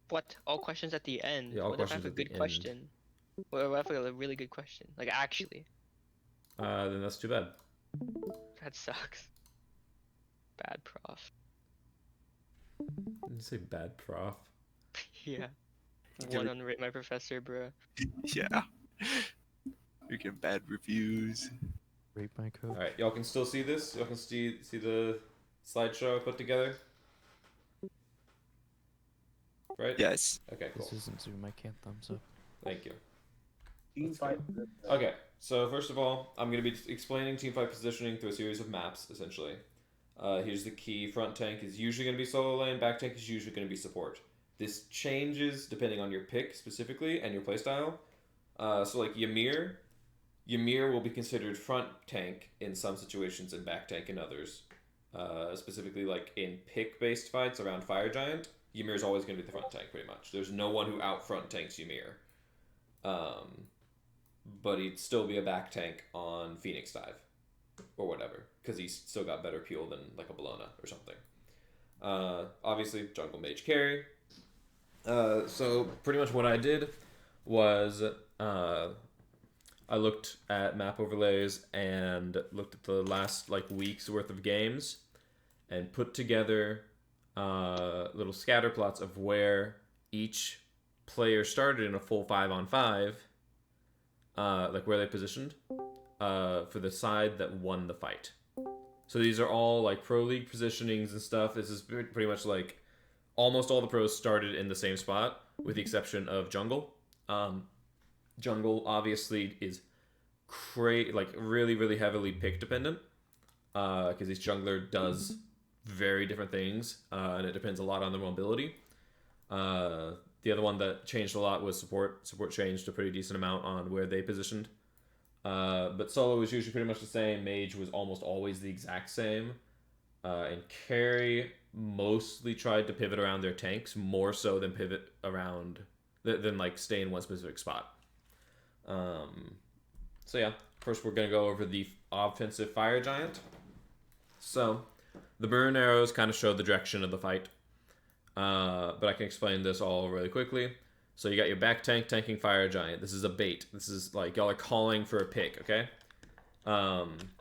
What? All questions at the end? Yeah, all What if I have questions a at the good end. question? What if I have a really good question? Like, actually. Then that's too bad. That sucks. Bad prof. Didn't say bad prof. Yeah. Give One it- on rate my professor, bro. Yeah. You're getting bad reviews. Rate my coach. All right, y'all can still see this. Y'all can see the slideshow I put together. Right? Yes. Okay, cool. This isn't Zoom. I can't thumbs up. Thank you. Teamfight. Okay, so first of all, I'm going to be explaining teamfight positioning through a series of maps, essentially. Here's the key. Front tank is usually going to be solo lane. Back tank is usually going to be support. This changes depending on your pick specifically and your playstyle. So like Ymir will be considered front tank in some situations and back tank in others. Specifically like in pick-based fights around Fire Giant, Ymir is always going to be the front tank pretty much. There's no one who out front tanks Ymir. But he'd still be a back tank on Phoenix Dive or whatever, because he's still got better peel than like a Bologna or something. Obviously, jungle mage carry. So pretty much what I did was I looked at map overlays and looked at the last like week's worth of games and put together little scatter plots of where each player started in a full 5-on-5, like where they positioned for the side that won the fight. So these are all like pro league positionings and stuff. This is pretty much like almost all the pros started in the same spot, with the exception of jungle. Jungle obviously is like really heavily pick dependent, because each jungler does very different things, and it depends a lot on their mobility. The other one that changed a lot was support. Support changed a pretty decent amount on where they positioned. But solo was usually pretty much the same. Mage was almost always the exact same. And carry mostly tried to pivot around their tanks more so than pivot around than like stay in one specific spot. So yeah, first we're gonna go over the offensive Fire Giant. So the burn arrows kind of show the direction of the fight, but I can explain this all really quickly. So you got your back tank tanking Fire Giant. This is a bait. This is like y'all are calling for a pick, okay?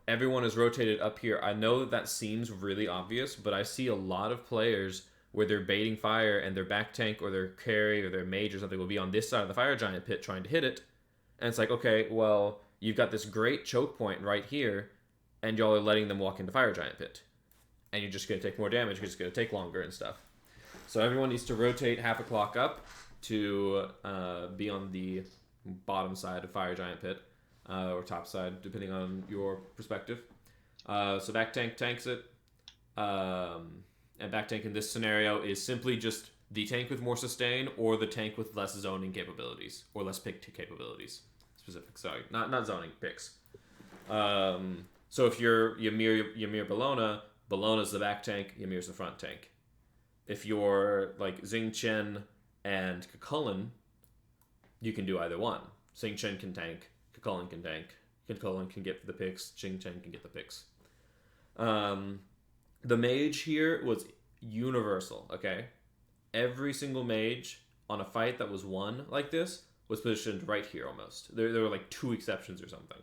Everyone is rotated up here. I know that seems really obvious, but I see a lot of players where they're baiting fire and their back tank or their carry or their mage or something will be on this side of the Fire Giant pit trying to hit it. And it's like, okay, well, you've got this great choke point right here, and y'all are letting them walk into Fire Giant pit. And you're just going to take more damage because it's going to take longer and stuff. So everyone needs to rotate half a clock up to be on the bottom side of Fire Giant pit, or top side, depending on your perspective. So back tank tanks it. And back tank in this scenario is simply just the tank with more sustain or the tank with less zoning capabilities or less pick capabilities. Specific, sorry, not zoning, picks. So if you're Ymir Bologna's the back tank, Ymir's the front tank. If you're like Xing Chen and Kukulkan, you can do either one. Xing Chen can tank, Kukulkan can tank. Kukulkan can get the picks, Xing Chen can get the picks. The mage here was universal, okay? Every single mage on a fight that was won like this was positioned right here almost. There were like 2 exceptions or something.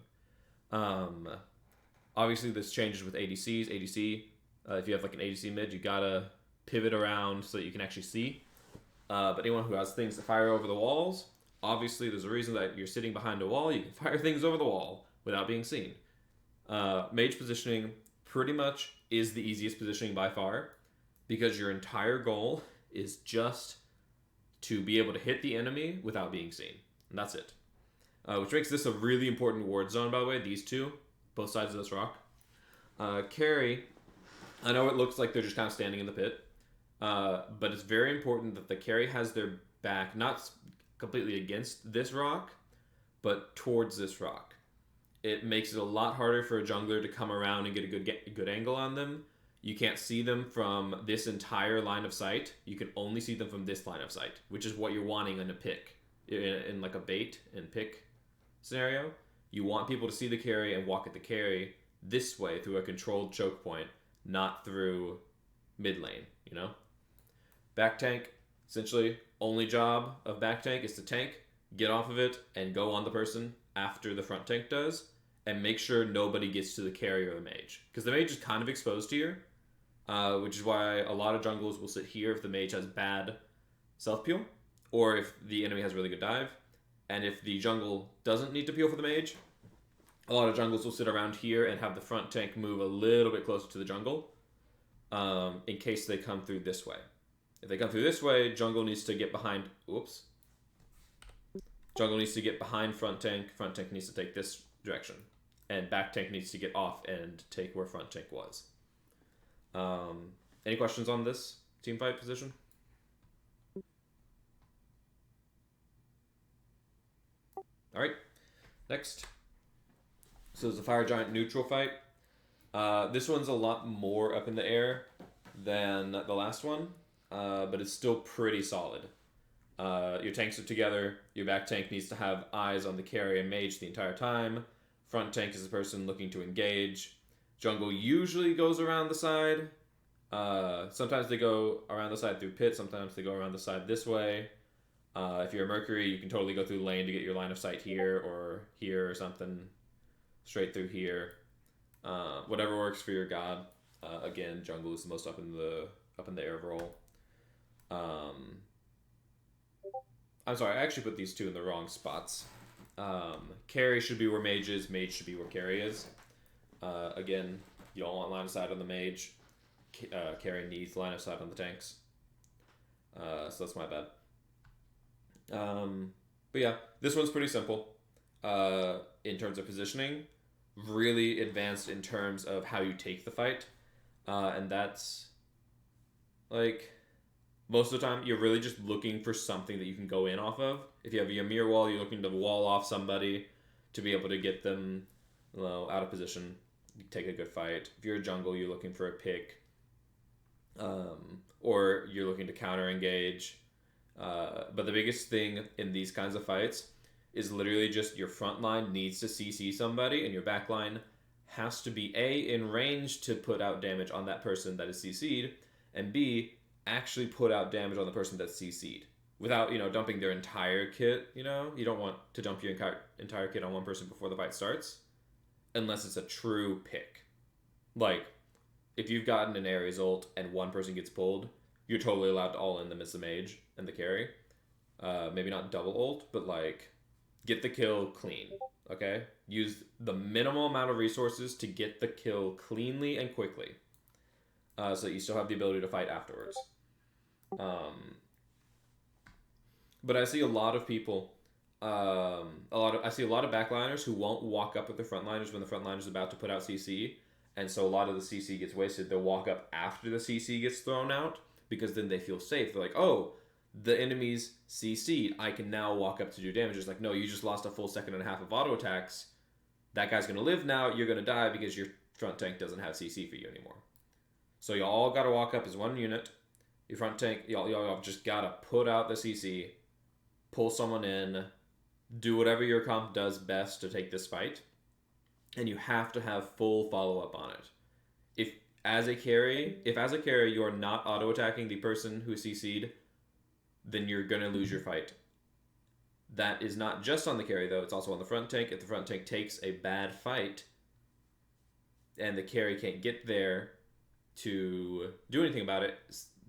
Obviously, this changes with ADCs. ADC, if you have like an ADC mid, you gotta pivot around so that you can actually see. But anyone who has things to fire over the walls, obviously there's a reason that you're sitting behind a wall. You can fire things over the wall without being seen. Mage positioning pretty much is the easiest positioning by far, because your entire goal is just to be able to hit the enemy without being seen. And that's it. Which makes this a really important ward zone, by the way, these two, both sides of this rock. Carry, I know it looks like they're just kind of standing in the pit, but it's very important that the carry has their back not completely against this rock, but towards this rock. It makes it a lot harder for a jungler to come around and get a good angle on them. You can't see them from this entire line of sight. You can only see them from this line of sight, which is what you're wanting in a pick. In like a bait and pick scenario, you want people to see the carry and walk at the carry this way through a controlled choke point, not through mid lane, you know? Back tank, Essentially, only job of back tank is to tank, get off of it, and go on the person after the front tank does, and make sure nobody gets to the carry or the mage. Because the mage is kind of exposed here, which is why a lot of jungles will sit here if the mage has bad self-peel, or if the enemy has really good dive. And if the jungle doesn't need to peel for the mage, a lot of jungles will sit around here and have the front tank move a little bit closer to the jungle, in case they come through this way. If they come through this way, jungle needs to get behind... Oops. Jungle needs to get behind front tank needs to take this direction. And back tank needs to get off and take where front tank was. Any questions on this team fight position? Alright, next. So there's a Fire Giant neutral fight. This one's a lot more up in the air than the last one, but it's still pretty solid. Your tanks are together, your back tank needs to have eyes on the carry and mage the entire time. Front tank is the person looking to engage. Jungle usually goes around the side. Sometimes they go around the side through pit, sometimes they go around the side this way. If you're a Mercury, you can totally go through lane to get your line of sight here or something. Straight through here. Whatever works for your god. Again, jungle is the most up in the air role. I'm sorry, I actually put these two in the wrong spots. Carry should be where mage is, mage should be where carry is. Again, you don't want line of sight on the mage. Carry needs line of sight on the tanks. So that's my bad. But yeah, this one's pretty simple in terms of positioning. Really advanced in terms of how you take the fight. And that's like... Most of the time, you're really just looking for something that you can go in off of. If you have your mirror wall, you're looking to wall off somebody to be able to get them, out of position. You take a good fight. If you're a jungle, you're looking for a pick. Or you're looking to counter engage. But the biggest thing in these kinds of fights is literally just your front line needs to CC somebody, and your back line has to be A, in range to put out damage on that person that is CC'd, and B, actually put out damage on the person that's CC'd without, dumping their entire kit. You don't want to dump your entire kit on one person before the fight starts unless it's a true pick. Like, if you've gotten an Ares ult and one person gets pulled, you're totally allowed to all in them as the mage and the carry. Maybe not double ult, but get the kill clean. Okay? Use the minimal amount of resources to get the kill cleanly and quickly. So that you still have the ability to fight afterwards. But I see a lot of people, I see a lot of backliners who won't walk up with the frontliners when the frontliner's about to put out CC, and so a lot of the CC gets wasted. They'll walk up after the CC gets thrown out, because then they feel safe. They're like, oh, the enemy's CC'd, I can now walk up to do damage. It's like, no, you just lost a full second and a half of auto attacks. That guy's gonna live now, you're gonna die because your front tank doesn't have CC for you anymore. So y'all all gotta walk up as one unit. Your front tank, y'all just gotta put out the CC, pull someone in, do whatever your comp does best to take this fight, and you have to have full follow-up on it. If as a carry you're not auto-attacking the person who CC'd, then you're gonna lose your fight. That is not just on the carry though, it's also on the front tank. If the front tank takes a bad fight, and the carry can't get there to do anything about it,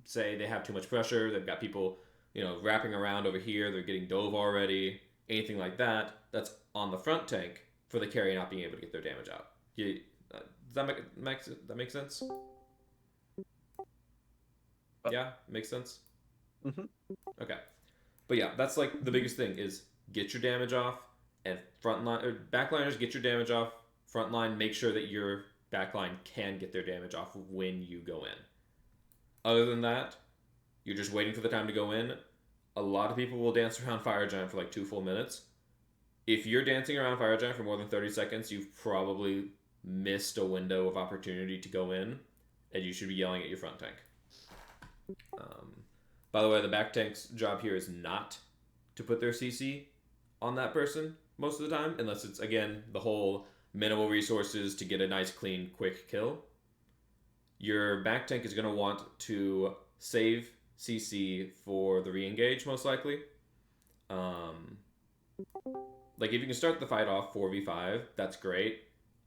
say they have too much pressure, they've got people, wrapping around over here, they're getting dove already, anything like that, that's on the front tank for the carry not being able to get their damage out. Does that make sense? Yeah, makes sense? Mm-hmm. Okay. But yeah, that's the biggest thing is get your damage off, and backliners get your damage off, frontline make sure that your backline can get their damage off when you go in. Other than that, you're just waiting for the time to go in. A lot of people will dance around Fire Giant for 2 full minutes. If you're dancing around Fire Giant for more than 30 seconds, you've probably missed a window of opportunity to go in, and you should be yelling at your front tank. By the way, the back tank's job here is not to put their CC on that person most of the time, unless it's, again, the whole minimal resources to get a nice, clean, quick kill. Your back tank is going to want to save CC for the re-engage, most likely. Like, if you can start the fight off 4v5, that's great.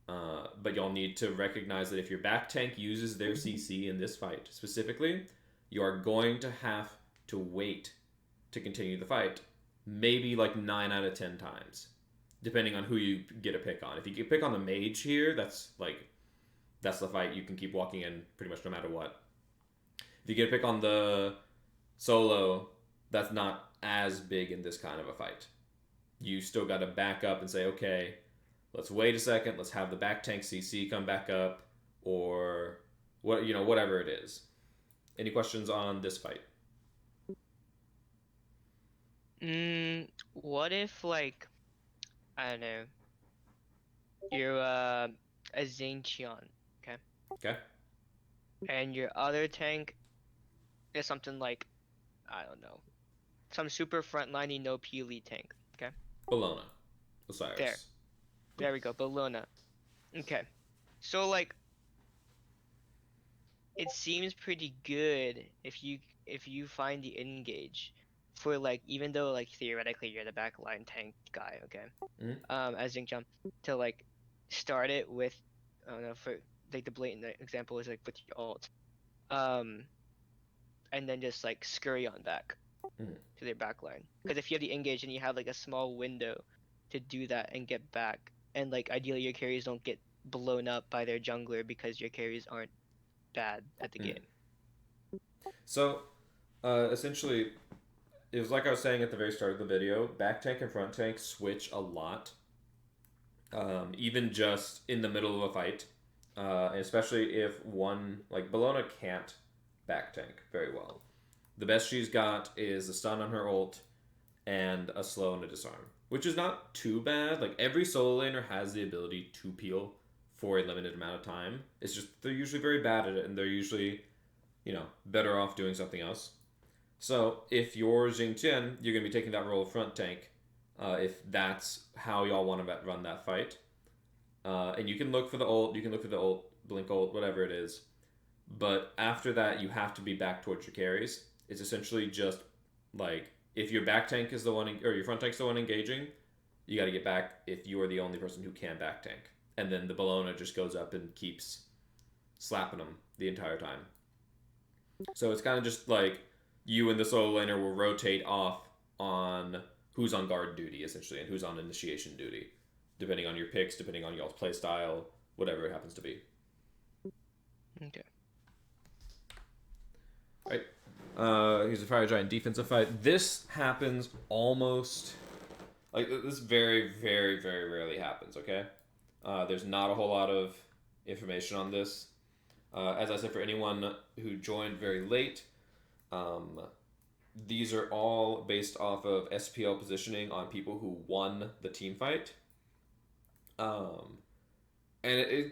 But y'all need to recognize that if your back tank uses their CC in this fight specifically, you are going to have to wait to continue the fight. Maybe like 9 out of 10 times, depending on who you get a pick on. If you get pick on the mage here, that's the fight you can keep walking in pretty much no matter what. If you get a pick on the solo, that's not as big in this kind of a fight. You still got to back up and say, okay, let's wait a second, let's have the back tank CC come back up, or whatever it is. Any questions on this fight? What if, like, I don't know, you're a Xingqian, okay? Okay. And your other tank is something like, I don't know, some super frontliney no Peely tank, okay? Bologna. Osiris. There we go, Bologna. Okay. So, like, it seems pretty good if you find the engage for, like, even though, like, theoretically you're the backline tank guy, okay? As Xingqian, to, like, start it with, I don't know, for, like, the blatant example is, like, with your ult. And then just, like, scurry on back to their backline. Because if you have the engage and you have, like, a small window to do that and get back, and, like, ideally your carries don't get blown up by their jungler because your carries aren't bad at the game. So, essentially, it was like I was saying at the very start of the video, back tank and front tank switch a lot. Even just in the middle of a fight. Especially if one, like, Bologna can't back tank very well. The best she's got is a stun on her ult and a slow and a disarm, which is not too bad. Like, every solo laner has the ability to peel for a limited amount of time. It's just they're usually very bad at it, and they're usually, better off doing something else. So if you're Xingqian, you're going to be taking that role of front tank, if that's how y'all want to run that fight. And you can look for the ult, blink ult, whatever it is. But after that, you have to be back towards your carries. It's essentially just, like, if your back tank is the one, or your front tank's the one engaging, you got to get back if you are the only person who can back tank. And then the Bologna just goes up and keeps slapping them the entire time. So it's kind of just like you and the solo laner will rotate off on who's on guard duty, essentially, and who's on initiation duty, depending on your picks, depending on y'all's playstyle, whatever it happens to be. Okay. Right. Here's a Fire Giant defensive fight. This happens almost... Like, this very, very, very rarely happens, okay? There's not a whole lot of information on this. As I said, for anyone who joined very late, these are all based off of SPL positioning on people who won the team fight. And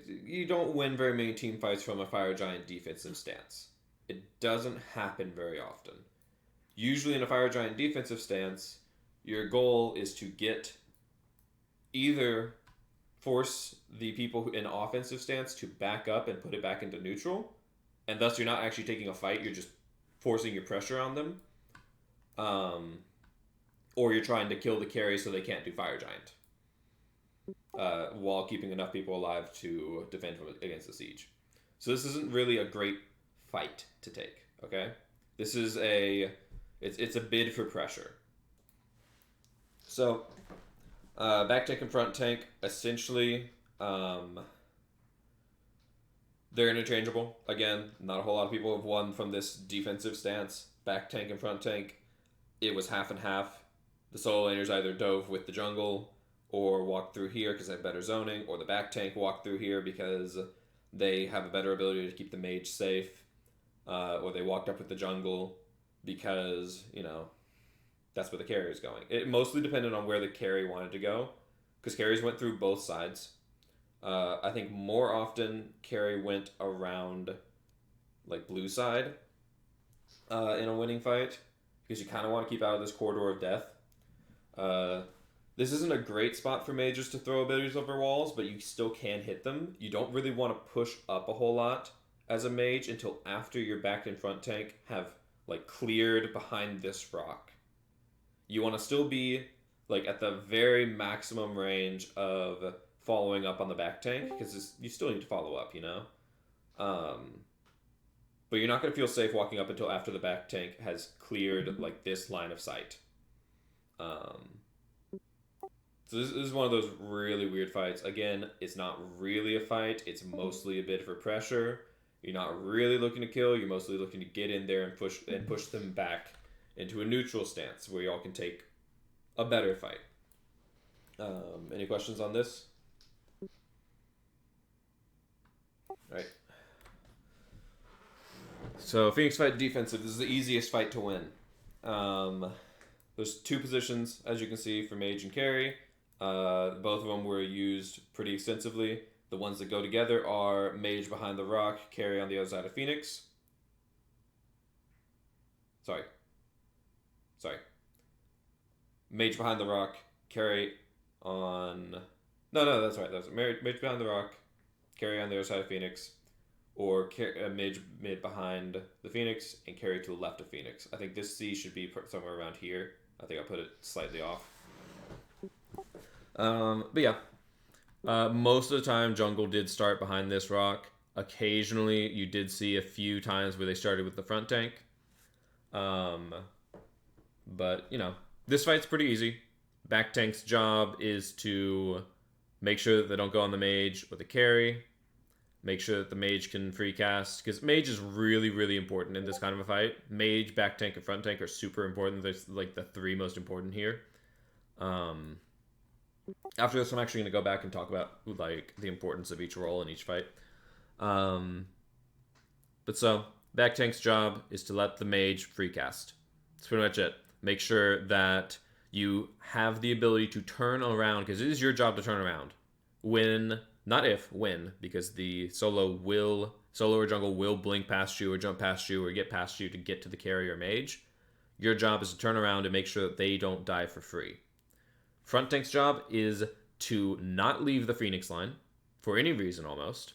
you don't win very many team fights from a Fire Giant defensive stance. It doesn't happen very often. Usually in a Fire Giant defensive stance, your goal is to get either force the people in offensive stance to back up and put it back into neutral, and thus you're not actually taking a fight, you're just forcing your pressure on them. Or you're trying to kill the carry so they can't do Fire Giant. While keeping enough people alive to defend against the siege. So this isn't really a great fight to take, okay? This is it's a bid for pressure. So, back tank and front tank, essentially, they're interchangeable. Again, not a whole lot of people have won from this defensive stance. Back tank and front tank, it was half and half. The solo laners either dove with the jungle or walked through here because they have better zoning, or the back tank walked through here because they have a better ability to keep the mage safe, or they walked up with the jungle because, that's where the carry is going. It mostly depended on where the carry wanted to go, because carries went through both sides. I think more often carry went around, like, blue side in a winning fight, because you kind of want to keep out of this corridor of death. This isn't a great spot for mages to throw abilities over walls, but you still can hit them. You don't really want to push up a whole lot as a mage until after your back and front tank have like cleared behind this rock. You want to still be like at the very maximum range of following up on the back tank, because you still need to follow up, you know? But you're not going to feel safe walking up until after the back tank has cleared like this line of sight. So this is one of those really weird fights. Again, it's not really a fight. It's mostly a bit for pressure. You're not really looking to kill. You're mostly looking to get in there and push them back into a neutral stance where y'all can take a better fight. Any questions on this? All right. So Phoenix fight defensive. This is the easiest fight to win. There's two positions, as you can see, for mage and carry. Both of them were used pretty extensively. The ones that go together are mage behind the rock, carry on the other side of Phoenix. Sorry. Mage behind the rock, carry on... No, that's right. That's mage behind the rock, carry on the other side of Phoenix. Or mage mid behind the Phoenix and carry to the left of Phoenix. I think this C should be somewhere around here. I think I put it slightly off. But yeah. Most of the time, jungle did start behind this rock. Occasionally, you did see a few times where they started with the front tank. But, you know, this fight's pretty easy. Back tank's job is to make sure that they don't go on the mage or the carry. Make sure that the mage can free cast, because mage is really, really important in this kind of a fight. Mage, back tank, and front tank are super important. They're like the three most important here. After this, I'm actually going to go back and talk about like the importance of each role in each fight. But so, back tank's job is to let the mage free cast. That's pretty much it. Make sure that you have the ability to turn around, because it is your job to turn around. When, not if, when, because the solo or jungle will blink past you or jump past you or get past you to get to the carry or mage. Your job is to turn around and make sure that they don't die for free. Front tank's job is to not leave the Phoenix line for any reason almost.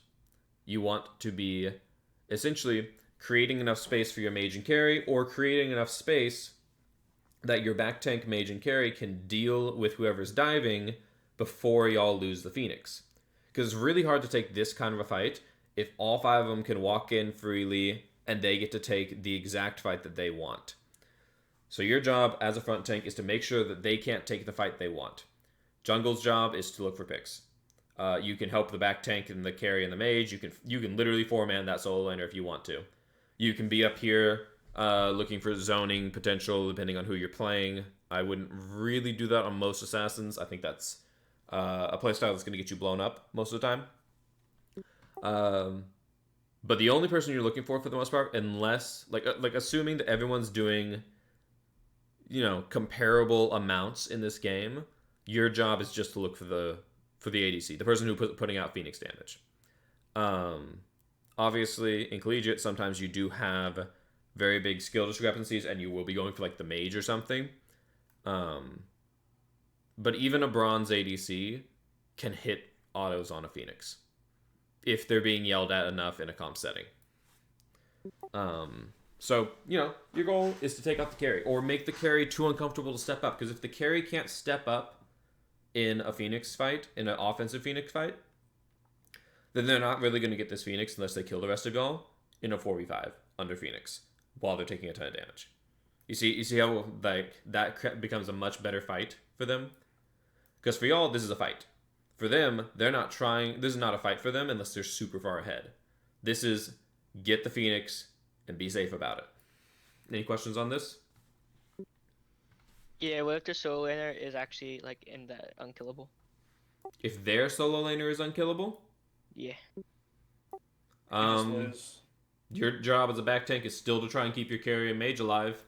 You want to be essentially creating enough space for your mage and carry, or creating enough space that your back tank, mage, and carry can deal with whoever's diving before y'all lose the Phoenix. Because it's really hard to take this kind of a fight if all five of them can walk in freely and they get to take the exact fight that they want. So your job as a front tank is to make sure that they can't take the fight they want. Jungle's job is to look for picks. You can help the back tank and the carry and the mage. You can literally four-man that solo laner if you want to. You can be up here looking for zoning potential depending on who you're playing. I wouldn't really do that on most assassins. I think that's a playstyle that's going to get you blown up most of the time. But the only person you're looking for the most part, unless like assuming that everyone's doing, you know, comparable amounts in this game, your job is just to look for the ADC, the person who putting out Phoenix damage. Obviously, in Collegiate, sometimes you do have very big skill discrepancies, and you will be going for like the mage or something. But even a bronze ADC can hit autos on a Phoenix if they're being yelled at enough in a comp setting. So, you know, your goal is to take out the carry or make the carry too uncomfortable to step up. Because if the carry can't step up in a Phoenix fight, in an offensive Phoenix fight, then they're not really going to get this Phoenix unless they kill the rest of y'all in a 4v5 under Phoenix while they're taking a ton of damage. You see how like that becomes a much better fight for them? Because for y'all, this is a fight. For them, they're not trying. This is not a fight for them unless they're super far ahead. This is get the Phoenix and be safe about it. Any questions on this? Yeah, what if the solo laner is actually like in the unkillable? If their solo laner is unkillable, Yeah. Your job as a back tank is still to try and keep your carry and mage alive.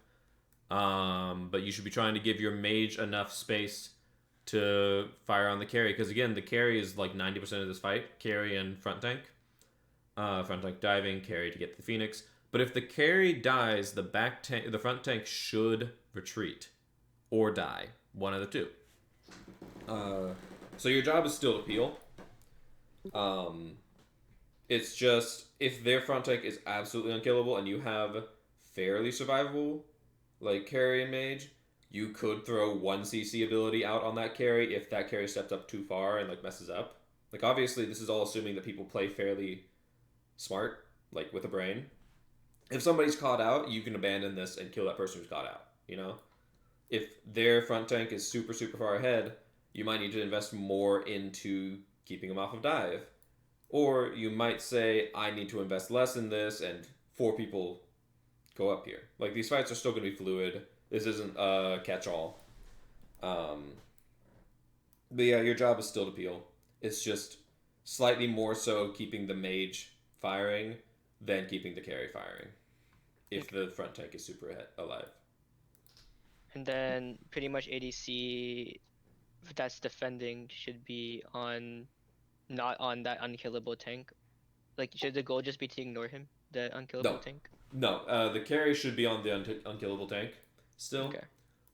But you should be trying to give your mage enough space to fire on the carry. Because again, the carry is like 90% of this fight. Carry and front tank. Front tank diving, carry to get the Phoenix. But if the carry dies, the front tank should retreat or die. One of the two. So your job is still to peel. It's just if their front tank is absolutely unkillable and you have fairly survivable, like carry and mage, you could throw 1 CC ability out on that carry if that carry steps up too far and like messes up. Like obviously this is all assuming that people play fairly smart, like with a brain. If somebody's caught out, you can abandon this and kill that person who's caught out, you know? If their front tank is super, super far ahead, you might need to invest more into keeping them off of dive. Or you might say, I need to invest less in this, and 4 people go up here. Like, these fights are still going to be fluid. This isn't a catch-all. But yeah, your job is still to peel. It's just slightly more so keeping the mage firing than keeping the carry firing. If the front tank is super alive. And then pretty much ADC that's defending should be on, not on that unkillable tank. Like, should the goal just be to ignore him, the unkillable tank? No, the carry should be on the unkillable tank still. Okay.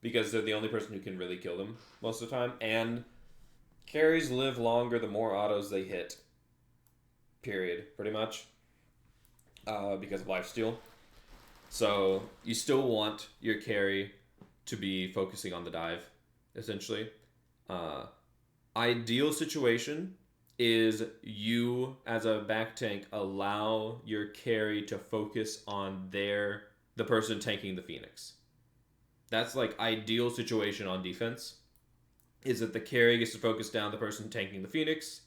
Because they're the only person who can really kill them most of the time. And carries live longer the more autos they hit. Period. Pretty much. Because of lifesteal. So you still want your carry to be focusing on the dive, essentially. Ideal situation is you, as a back tank, allow your carry to focus on the person tanking the Phoenix. That's like ideal situation on defense, is that the carry gets to focus down the person tanking the Phoenix,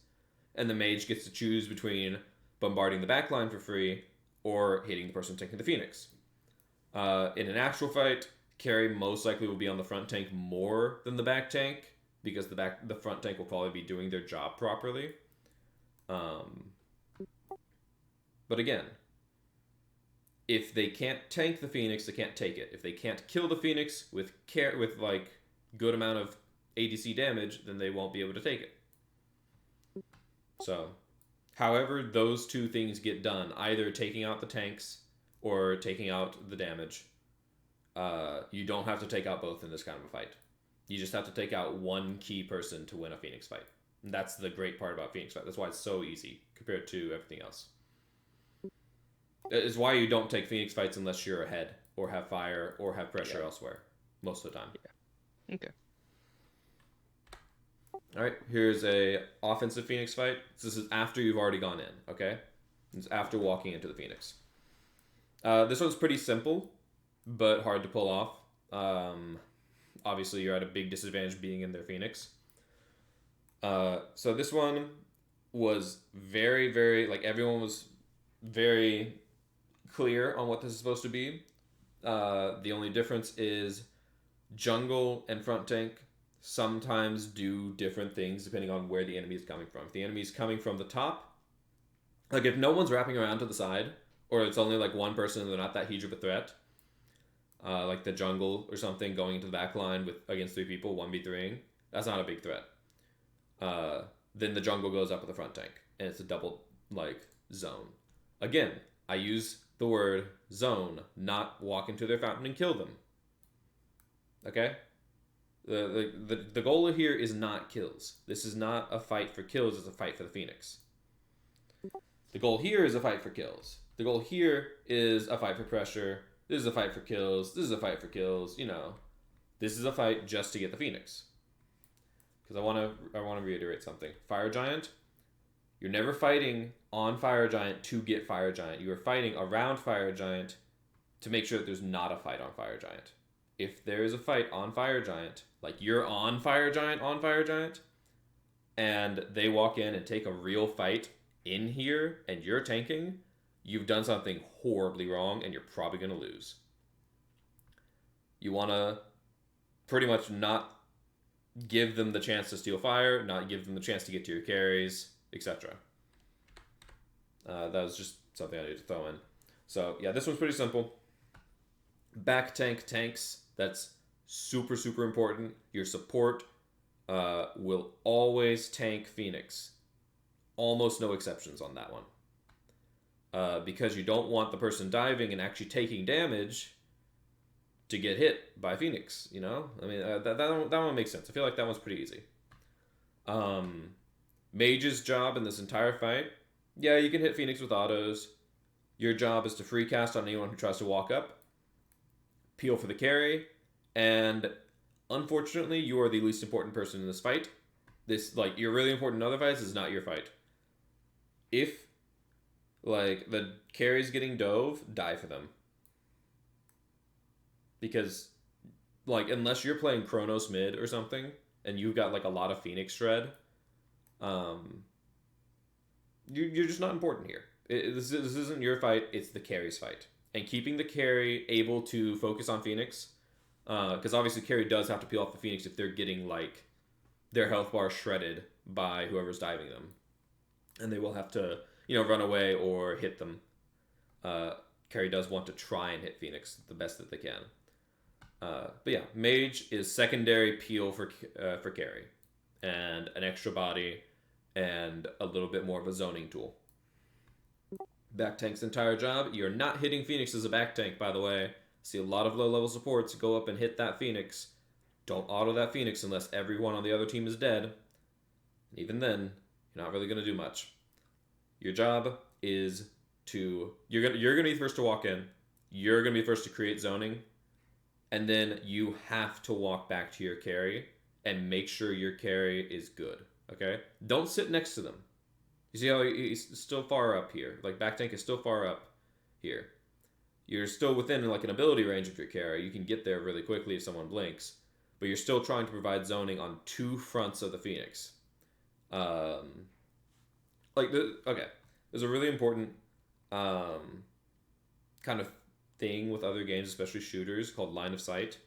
and the mage gets to choose between bombarding the backline for free or hitting the person tanking the Phoenix. In an actual fight, carry most likely will be on the front tank more than the back tank, because the front tank will probably be doing their job properly. But again, if they can't tank the Phoenix, they can't take it. If they can't kill the Phoenix with like good amount of ADC damage, then they won't be able to take it. So, however those two things get done, either taking out the tanks or taking out the damage, you don't have to take out both in this kind of a fight. You just have to take out one key person to win a Phoenix fight. And that's the great part about Phoenix fight. That's why it's so easy compared to everything else. It's why you don't take Phoenix fights unless you're ahead or have fire or have pressure elsewhere most of the time. Yeah. Okay. All right, here's a offensive Phoenix fight. This is after you've already gone in, okay? It's after walking into the Phoenix. This one's pretty simple, but hard to pull off. Obviously, you're at a big disadvantage being in their Phoenix. So this one was very, very, like, everyone was very clear on what this is supposed to be. The only difference is jungle and front tank sometimes do different things depending on where the enemy is coming from. If the enemy is coming from the top, like if no one's wrapping around to the side, or it's only like one person and they're not that huge of a threat, like the jungle or something going into the back line against 3 people, 1v3ing, that's not a big threat. Then the jungle goes up with the front tank, and it's a double like zone. Again, I use the word zone, not walk into their fountain and kill them. Okay? The goal here is not kills. This is not a fight for kills, it's a fight for the Phoenix. The goal here is a fight for kills. The goal here is a fight for pressure. This is a fight for kills. This is a fight for kills. You know, this is a fight just to get the Phoenix. Because I want to reiterate something. Fire Giant, you're never fighting on Fire Giant to get Fire Giant. You are fighting around Fire Giant to make sure that there's not a fight on Fire Giant. If there is a fight on Fire Giant, like you're on Fire Giant, and they walk in and take a real fight in here, and you're tanking, you've done something horribly wrong, and you're probably going to lose. You want to pretty much not give them the chance to steal fire, not give them the chance to get to your carries, etc. That was just something I needed to throw in. So, yeah, this one's pretty simple. Back tanks, that's super, super important. Your support will always tank Phoenix. Almost no exceptions on that one. Because you don't want the person diving and actually taking damage to get hit by Phoenix, you know? I mean, that one makes sense. I feel like that one's pretty easy. Mage's job in this entire fight, yeah, you can hit Phoenix with autos. Your job is to free cast on anyone who tries to walk up. peel for the carry, and unfortunately, you are the least important person in this fight. This, like, you're really important in other fights, this is not your fight. If, like, the carry's getting dove, die for them. Because, like, unless you're playing Chronos mid or something, and you've got, like, a lot of Phoenix shred, you're just not important here. This isn't your fight, it's the carry's fight. And keeping the carry able to focus on Phoenix, because obviously carry does have to peel off the Phoenix if they're getting, like, their health bar shredded by whoever's diving them. And they will have to, run away or hit them. Carry does want to try and hit Phoenix the best that they can. But yeah, Mage is secondary peel for carry. And an extra body and a little bit more of a zoning tool. Back tank's entire job, you're not hitting Phoenix as a back tank, by the way. See a lot of low-level supports go up and hit that Phoenix. Don't auto that Phoenix unless everyone on the other team is dead. Even then, you're not really going to do much. Your job is to... You're gonna be the first to walk in. You're going to be first to create zoning. And then you have to walk back to your carry and make sure your carry is good. Okay? Don't sit next to them. You see how he's still far up here? Like, back tank is still far up here. You're still within, like, an ability range of your carry. You can get there really quickly if someone blinks. But you're still trying to provide zoning on two fronts of the Phoenix. Okay. There's a really important kind of thing with other games, especially shooters, called line of sight.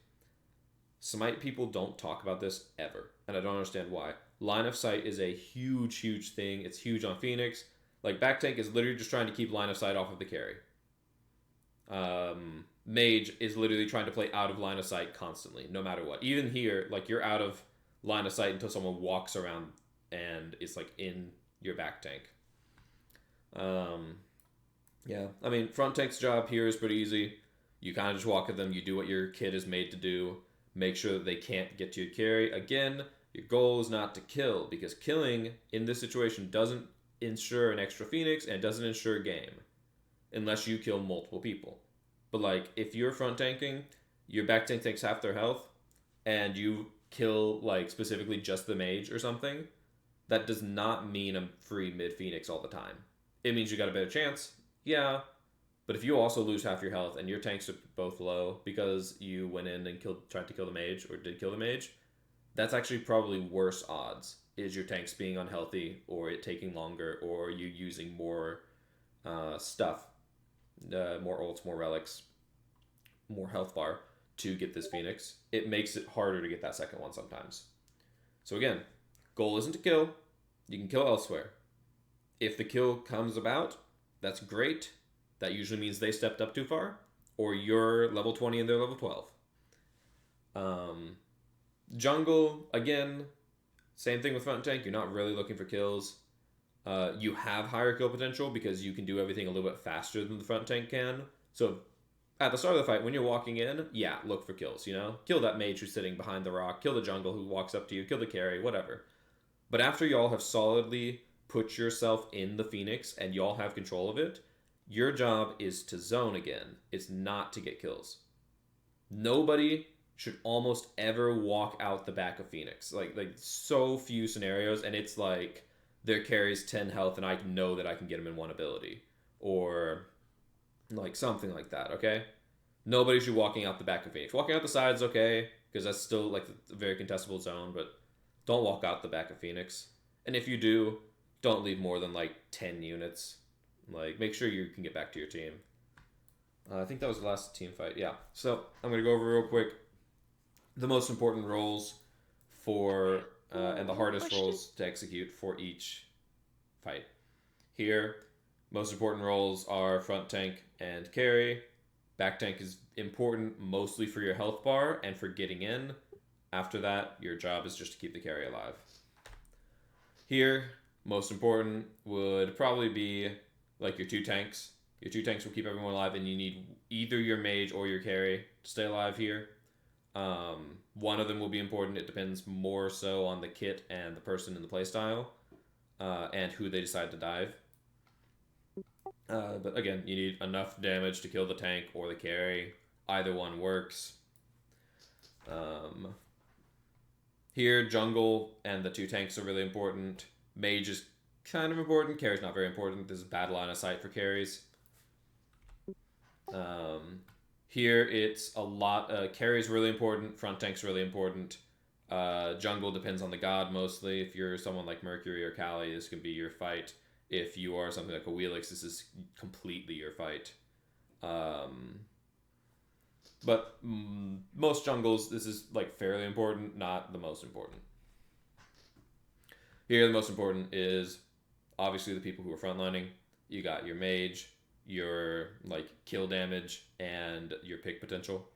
Smite people don't talk about this ever, and I don't understand why. Line of sight is a huge, huge thing. It's huge on Phoenix. Like, back tank is literally just trying to keep line of sight off of the carry. Mage is literally trying to play out of line of sight constantly, no matter what. Even here, like, you're out of line of sight until someone walks around and it's, like, in your back tank. Yeah, I mean, front tank's job here is pretty easy. You kind of just walk at them, you do what your kid is made to do, make sure that they can't get to your carry. Again, your goal is not to kill, because killing in this situation doesn't ensure an extra Phoenix and doesn't ensure game, unless you kill multiple people. But, like, if you're front tanking, your back tank takes half their health, and you kill, like, specifically just the mage or something, that does not mean a free mid-Phoenix all the time. It means you got a better chance, yeah, but if you also lose half your health and your tanks are both low because you went in and tried to kill the mage or did kill the mage, that's actually probably worse odds, is your tanks being unhealthy or it taking longer or you using more stuff. More ults, more relics, more health bar to get this Phoenix. It makes it harder to get that second one sometimes. So again, goal isn't to kill. You can kill elsewhere. If the kill comes about, that's great. That usually means they stepped up too far, or you're level 20 and they're level 12. Jungle, again, same thing with front tank. You're not really looking for kills. You have higher kill potential because you can do everything a little bit faster than the front tank can. So at the start of the fight, when you're walking in, yeah, look for kills, Kill that mage who's sitting behind the rock, kill the jungle who walks up to you, kill the carry, whatever. But after y'all have solidly put yourself in the Phoenix and y'all have control of it, your job is to zone again. It's not to get kills. Nobody should almost ever walk out the back of Phoenix. Like so few scenarios, and it's like their carry's 10 health and I know that I can get him in one ability. Or like something like that, okay? Nobody should be walking out the back of Phoenix. Walking out the side's okay, because that's still like a very contestable zone, but don't walk out the back of Phoenix. And if you do, don't leave more than like 10 units. Like, make sure you can get back to your team. I think that was the last team fight. Yeah. So I'm going to go over real quick the most important roles for and the hardest roles to execute for each fight. Here, most important roles are front tank and carry. Back tank is important mostly for your health bar and for getting in. After that, your job is just to keep the carry alive. Here, most important would probably be like your two tanks. Your two tanks will keep everyone alive, and you need either your mage or your carry to stay alive here. One of them will be important. It depends more so on the kit and the person in the playstyle, and who they decide to dive. But again, you need enough damage to kill the tank or the carry. Either one works. Here, jungle and the 2 tanks are really important. Mage is kind of important. Carry's not very important. This is bad line of sight for carries. Here, it's a lot. Carry's really important. Front tank's really important. Jungle depends on the god mostly. If you're someone like Mercury or Kali, this could be your fight. If you are something like a Wheelix, this is completely your fight. But most jungles, this is like fairly important, not the most important. Here, the most important is obviously the people who are frontlining. You got your mage, your like kill damage, and your pick potential.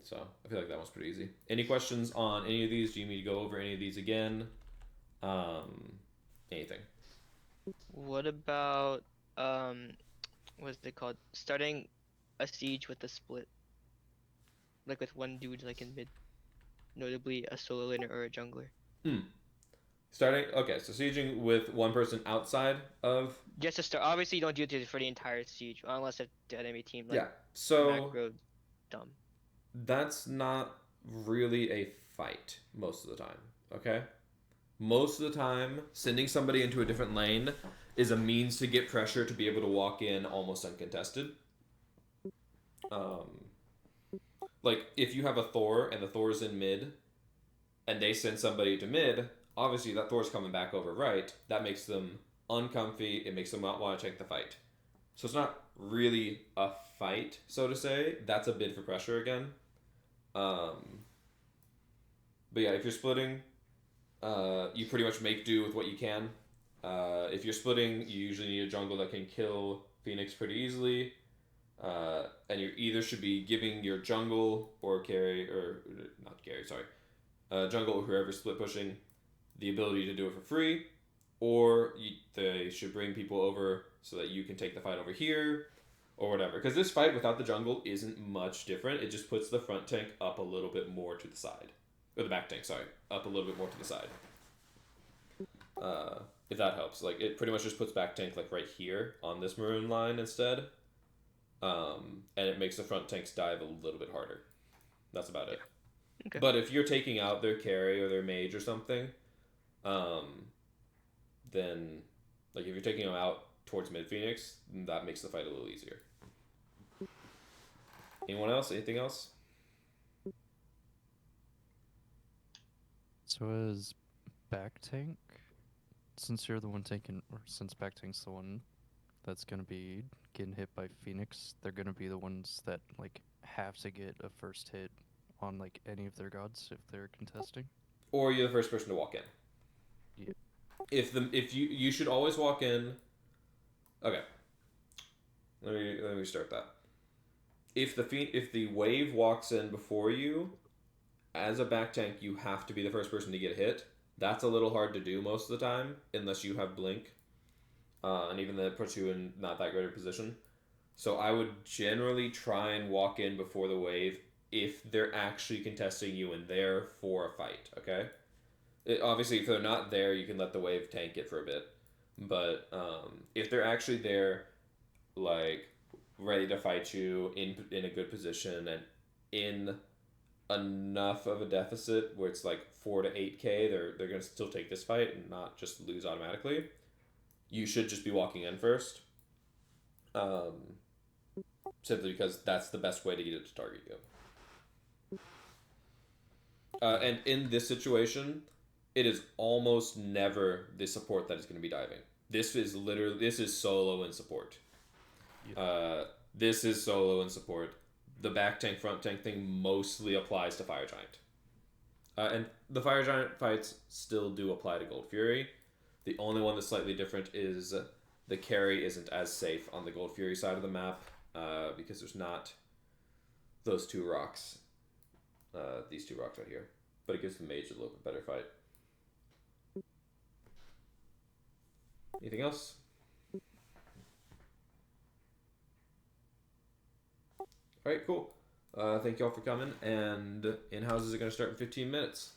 So I feel like that one's pretty easy. Any questions on any of these? Do you need me to go over any of these again? Anything? What about what's it called? Starting a siege with a split, like with one dude like in mid, notably a solo laner or a jungler. Starting, okay, so sieging with one person outside of... Just to start, obviously you don't do it for the entire siege, unless if the enemy team like yeah, so macro dumb. that's not really a fight most of the time, okay? Most of the time, sending somebody into a different lane is a means to get pressure to be able to walk in almost uncontested. Like, if you have a Thor and the Thor's in mid, and they send somebody to mid, obviously that Thor's coming back over right. That makes them uncomfy. It makes them not want to take the fight. So it's not really a fight, so to say. That's a bid for pressure again. But yeah, if you're splitting, you pretty much make do with what you can. If you're splitting, you usually need a jungle that can kill Phoenix pretty easily. And you either should be giving your jungle or carry, or not carry, sorry, jungle or whoever's split pushing the ability to do it for free, or they should bring people over so that you can take the fight over here, or whatever. Because this fight without the jungle isn't much different. It just puts the front tank up a little bit more to the side. Or the back tank, sorry. Up a little bit more to the side. If that helps. Like, it pretty much just puts back tank, like, right here on this maroon line instead. And it makes the front tanks dive a little bit harder. That's about it. Okay. But if you're taking out their carry or their mage or something, then, like, if you're taking them out towards mid Phoenix, that makes the fight a little easier. Anyone else? Anything else? So as back tank, since you're the one taking, or since back tank's the one that's gonna be getting hit by Phoenix, they're gonna be the ones that like have to get a first hit on like any of their gods if they're contesting. Or you're the first person to walk in. Yeah. If you should always walk in. Okay. Let me start that. If the wave walks in before you, as a back tank, you have to be the first person to get hit. That's a little hard to do most of the time, unless you have blink, and even that puts you in not that great a position. So I would generally try and walk in before the wave if they're actually contesting you and there for a fight. Okay. Obviously, if they're not there, you can let the wave tank it for a bit. But if they're actually there, like, ready to fight you in a good position and in enough of a deficit where it's like 4 to 8k, they're gonna still take this fight and not just lose automatically. You should just be walking in first, simply because that's the best way to get it to target you. And in this situation, it is almost never the support that is going to be diving. This is solo and support. Yeah. This is solo and support. The back tank, front tank thing mostly applies to Fire Giant. And the Fire Giant fights still do apply to Gold Fury. The only one that's slightly different is the carry isn't as safe on the Gold Fury side of the map, because there's not those two rocks. These two rocks right here. But it gives the mage a little bit better fight. Anything else? Alright, cool. Thank y'all for coming, and in-house is going to start in 15 minutes.